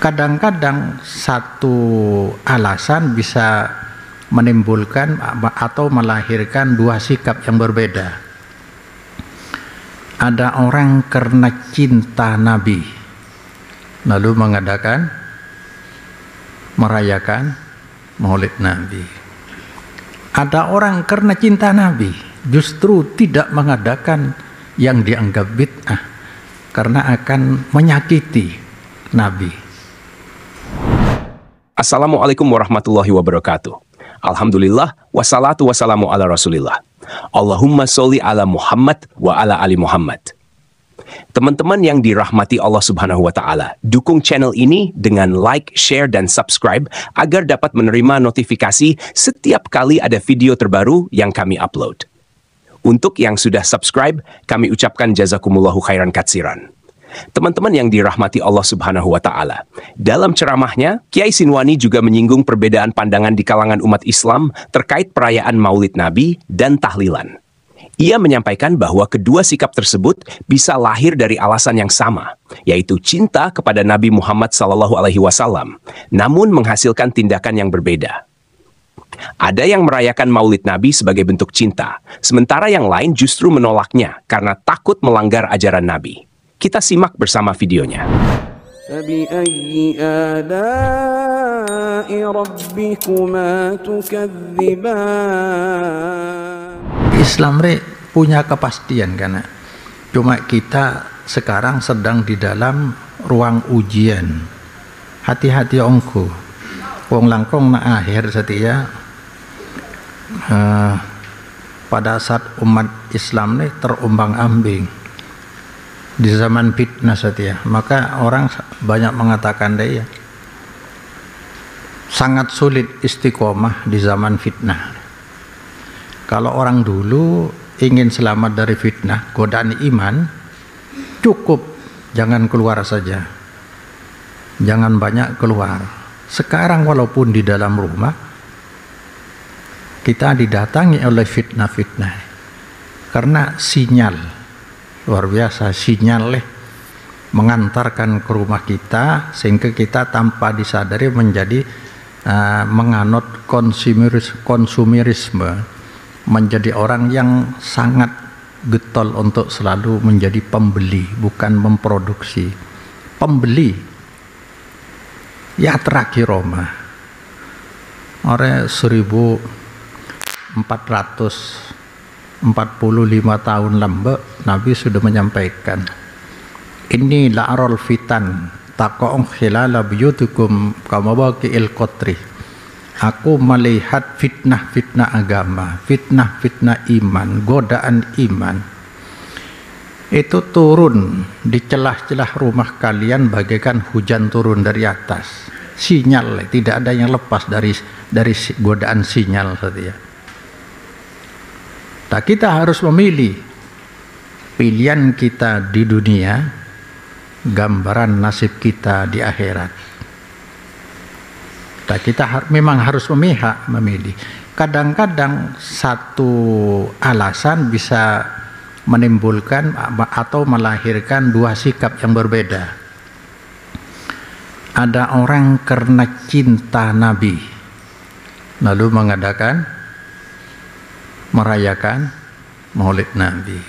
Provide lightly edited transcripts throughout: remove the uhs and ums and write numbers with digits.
Kadang-kadang satu alasan bisa menimbulkan atau melahirkan dua sikap yang berbeda. Ada orang karena cinta Nabi lalu merayakan Maulid Nabi. Ada orang karena cinta Nabi justru tidak mengadakan yang dianggap bid'ah karena akan menyakiti Nabi. Assalamualaikum warahmatullahi wabarakatuh. Alhamdulillah, wassalatu wassalamu ala rasulillah. Allahumma sholli ala Muhammad wa ala ali Muhammad. Teman-teman yang dirahmati Allah Subhanahu wa Ta'ala, dukung channel ini dengan like, share, dan subscribe agar dapat menerima notifikasi setiap kali ada video terbaru yang kami upload. Untuk yang sudah subscribe, kami ucapkan jazakumullahu khairan katsiran. Teman-teman yang dirahmati Allah Subhanahu wa Ta'ala, dalam ceramahnya, Kiai Sinwani juga menyinggung perbedaan pandangan di kalangan umat Islam terkait perayaan Maulid Nabi dan tahlilan. Ia menyampaikan bahwa kedua sikap tersebut bisa lahir dari alasan yang sama, yaitu cinta kepada Nabi Muhammad SAW, namun menghasilkan tindakan yang berbeda. Ada yang merayakan Maulid Nabi sebagai bentuk cinta, sementara yang lain justru menolaknya karena takut melanggar ajaran Nabi. Kita simak bersama videonya. فَبِأَيِّ آلَاءِ رَبِّكُمَا تُكَذِّبَانِ. Islam punya kepastian karena cuma kita sekarang sedang di dalam ruang ujian. Hati-hati ongku. Wong langkong na akhir setia pada saat umat Islam terombang-ambing di zaman fitnah setia, maka orang banyak mengatakan dia sangat sulit istiqomah di zaman fitnah. Kalau orang dulu ingin selamat dari fitnah, godaan iman, cukup jangan keluar saja, jangan banyak keluar. Sekarang walaupun di dalam rumah kita didatangi oleh fitnah-fitnah karena sinyal luar biasa, sinyal mengantarkan ke rumah kita sehingga kita tanpa disadari menjadi menganut konsumerisme, menjadi orang yang sangat getol untuk selalu menjadi pembeli, bukan memproduksi. Pembeli ya terakhir Roma orang 1445 tahun lambat Nabi sudah menyampaikan, ini la'arul fitan taqa'u khilala buyutikum kama waqi'il qatri. Aku melihat fitnah-fitnah agama, fitnah-fitnah iman, godaan iman itu turun di celah-celah rumah kalian bagaikan hujan turun dari atas. Sinyal, tidak ada yang lepas dari godaan sinyal saja. Nah, kita harus memilih pilihan kita di dunia, gambaran nasib kita di akhirat. Nah, kita memang harus memilih. Kadang-kadang satu alasan bisa menimbulkan atau melahirkan dua sikap yang berbeda. Ada orang karena cinta Nabi lalu merayakan Maulid Nabi.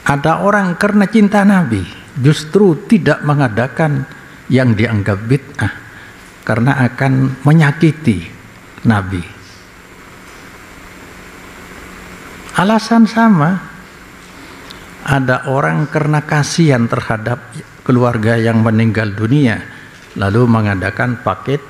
Ada orang karena cinta Nabi justru tidak mengadakan yang dianggap bid'ah karena akan menyakiti Nabi. Alasan sama. Ada orang karena kasihan terhadap keluarga yang meninggal dunia lalu mengadakan paket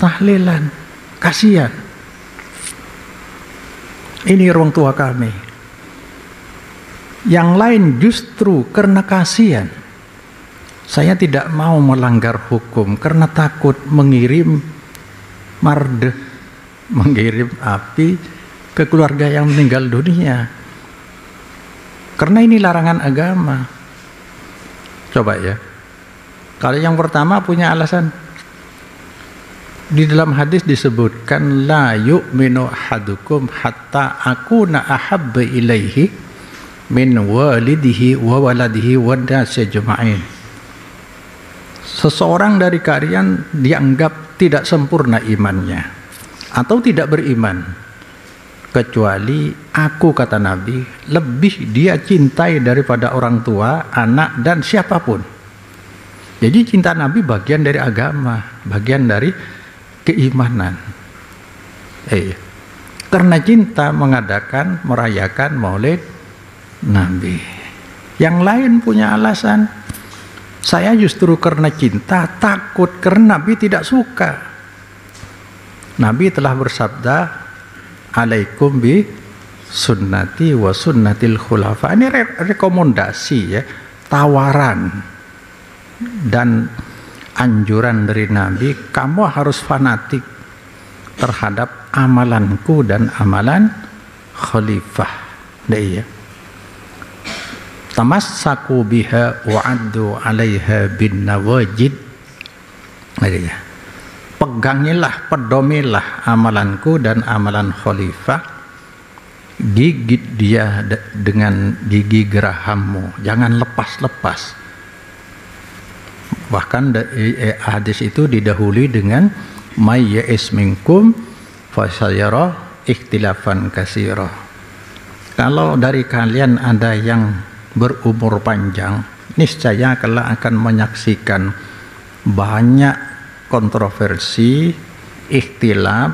tahlilan, kasihan. Ini orang tua kami. Yang lain justru karena kasihan. Saya tidak mau melanggar hukum karena takut mengirim api ke keluarga yang meninggal dunia. Karena ini larangan agama. Coba ya. Kalau yang pertama punya alasan, di dalam hadis disebutkan la yu'minu ahadukum hatta akuna ahabba ilaihi min walidihi wa waladihi wa nasi ajma'in. seseorang dari kalian dianggap tidak sempurna imannya atau tidak beriman, kecuali aku, kata Nabi, lebih dia cintai daripada orang tua, anak, dan siapapun. Jadi cinta Nabi bagian dari agama, bagian dari keimanan. Karena cinta mengadakan, merayakan Maulid Nabi. Yang lain punya alasan, saya justru karena cinta, takut karena Nabi tidak suka. Nabi telah bersabda, alaikum bi sunnati wa sunnatil khulafa. Ini rekomendasi ya, tawaran dan anjuran dari Nabi, kamu harus fanatik terhadap amalanku dan amalan khalifah. Ya. Tamassaku biha wa'addu 'alaiha bin nawajid. Ya. Pegangilah, pedomilah amalanku dan amalan khalifah, gigit dia dengan gigi gerahammu, jangan lepas-lepas. Bahkan hadis itu didahului dengan may ya'is minkum fasayara ikhtilafan katsira. Kalau dari kalian ada yang berumur panjang, niscaya kelak akan menyaksikan banyak kontroversi, ikhtilaf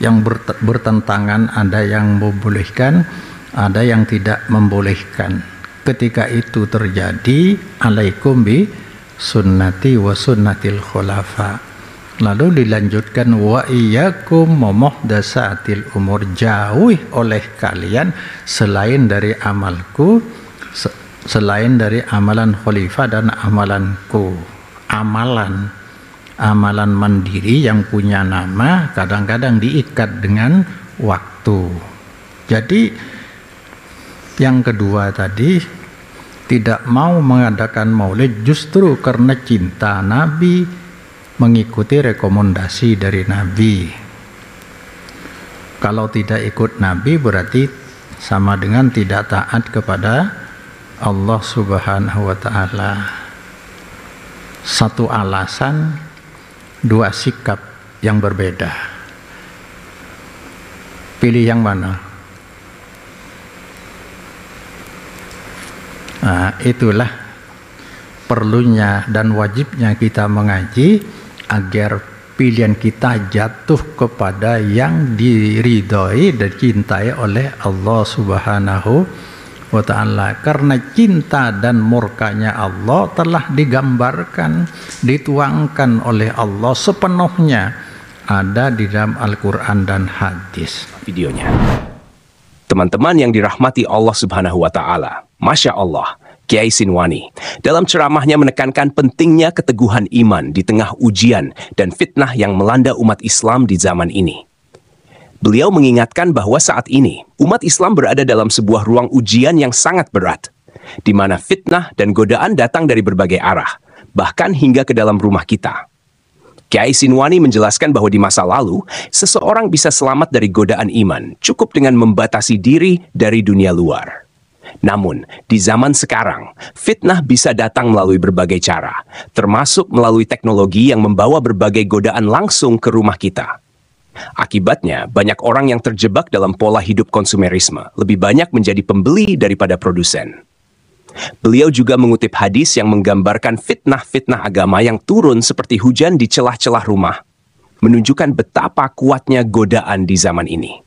yang bertentangan, ada yang membolehkan, ada yang tidak membolehkan. Ketika itu terjadi, alaikum bi sunnati wa sunnatil khulafa. Lalu dilanjutkan, wa iyyakum muhdatsatil umur, jauhi oleh kalian selain dari amalku, selain dari amalan khalifah dan amalanku. Amalan mandiri yang punya nama kadang-kadang diikat dengan waktu. Jadi yang kedua tadi, tidak mau mengadakan maulid justru karena cinta Nabi, mengikuti rekomendasi dari Nabi. Kalau tidak ikut Nabi berarti sama dengan tidak taat kepada Allah Subhanahu wa ta'ala. Satu alasan, dua sikap yang berbeda. Pilih yang mana? Nah, itulah perlunya dan wajibnya kita mengaji agar pilihan kita jatuh kepada yang diridhoi dan dicintai oleh Allah Subhanahu wa ta'ala. Karena cinta dan murkanya Allah telah digambarkan, dituangkan oleh Allah sepenuhnya, ada di dalam Al-Quran dan hadis. Videonya. Teman-teman yang dirahmati Allah Subhanahu wa ta'ala, Masya Allah, Kiai Sinwani dalam ceramahnya menekankan pentingnya keteguhan iman di tengah ujian dan fitnah yang melanda umat Islam di zaman ini. Beliau mengingatkan bahwa saat ini umat Islam berada dalam sebuah ruang ujian yang sangat berat, di mana fitnah dan godaan datang dari berbagai arah, bahkan hingga ke dalam rumah kita. Kiai Sinwani menjelaskan bahwa di masa lalu, seseorang bisa selamat dari godaan iman cukup dengan membatasi diri dari dunia luar. Namun, di zaman sekarang, fitnah bisa datang melalui berbagai cara, termasuk melalui teknologi yang membawa berbagai godaan langsung ke rumah kita. Akibatnya, banyak orang yang terjebak dalam pola hidup konsumerisme, lebih banyak menjadi pembeli daripada produsen. Beliau juga mengutip hadis yang menggambarkan fitnah-fitnah agama yang turun seperti hujan di celah-celah rumah, menunjukkan betapa kuatnya godaan di zaman ini.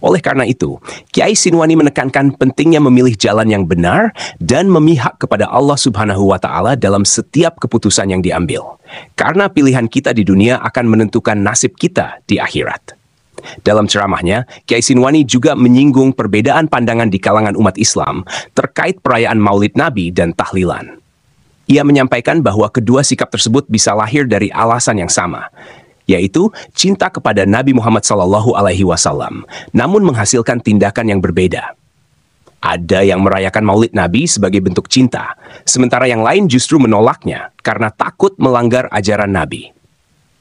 Oleh karena itu, Kiai Sinwani menekankan pentingnya memilih jalan yang benar dan memihak kepada Allah Subhanahu wa ta'ala dalam setiap keputusan yang diambil. Karena pilihan kita di dunia akan menentukan nasib kita di akhirat. Dalam ceramahnya, Kiai Sinwani juga menyinggung perbedaan pandangan di kalangan umat Islam terkait perayaan Maulid Nabi dan tahlilan. Ia menyampaikan bahwa kedua sikap tersebut bisa lahir dari alasan yang sama, yaitu cinta kepada Nabi Muhammad SAW, namun menghasilkan tindakan yang berbeda. Ada yang merayakan Maulid Nabi sebagai bentuk cinta, sementara yang lain justru menolaknya karena takut melanggar ajaran Nabi.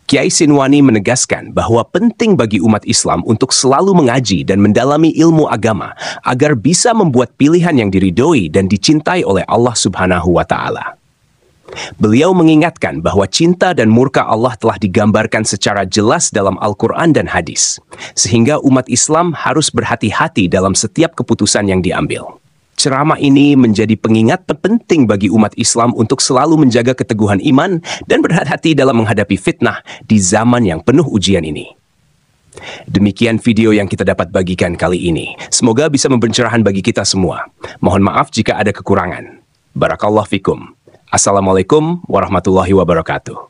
Kiai Sinwani menegaskan bahwa penting bagi umat Islam untuk selalu mengaji dan mendalami ilmu agama agar bisa membuat pilihan yang diridhoi dan dicintai oleh Allah Subhanahu wa ta'ala. Beliau mengingatkan bahwa cinta dan murka Allah telah digambarkan secara jelas dalam Al-Quran dan hadis, sehingga umat Islam harus berhati-hati dalam setiap keputusan yang diambil. Ceramah ini menjadi pengingat penting bagi umat Islam untuk selalu menjaga keteguhan iman dan berhati-hati dalam menghadapi fitnah di zaman yang penuh ujian ini. Demikian video yang kita dapat bagikan kali ini. Semoga bisa memberi pencerahan bagi kita semua. Mohon maaf jika ada kekurangan. Barakallahu fikum. Assalamualaikum warahmatullahi wabarakatuh.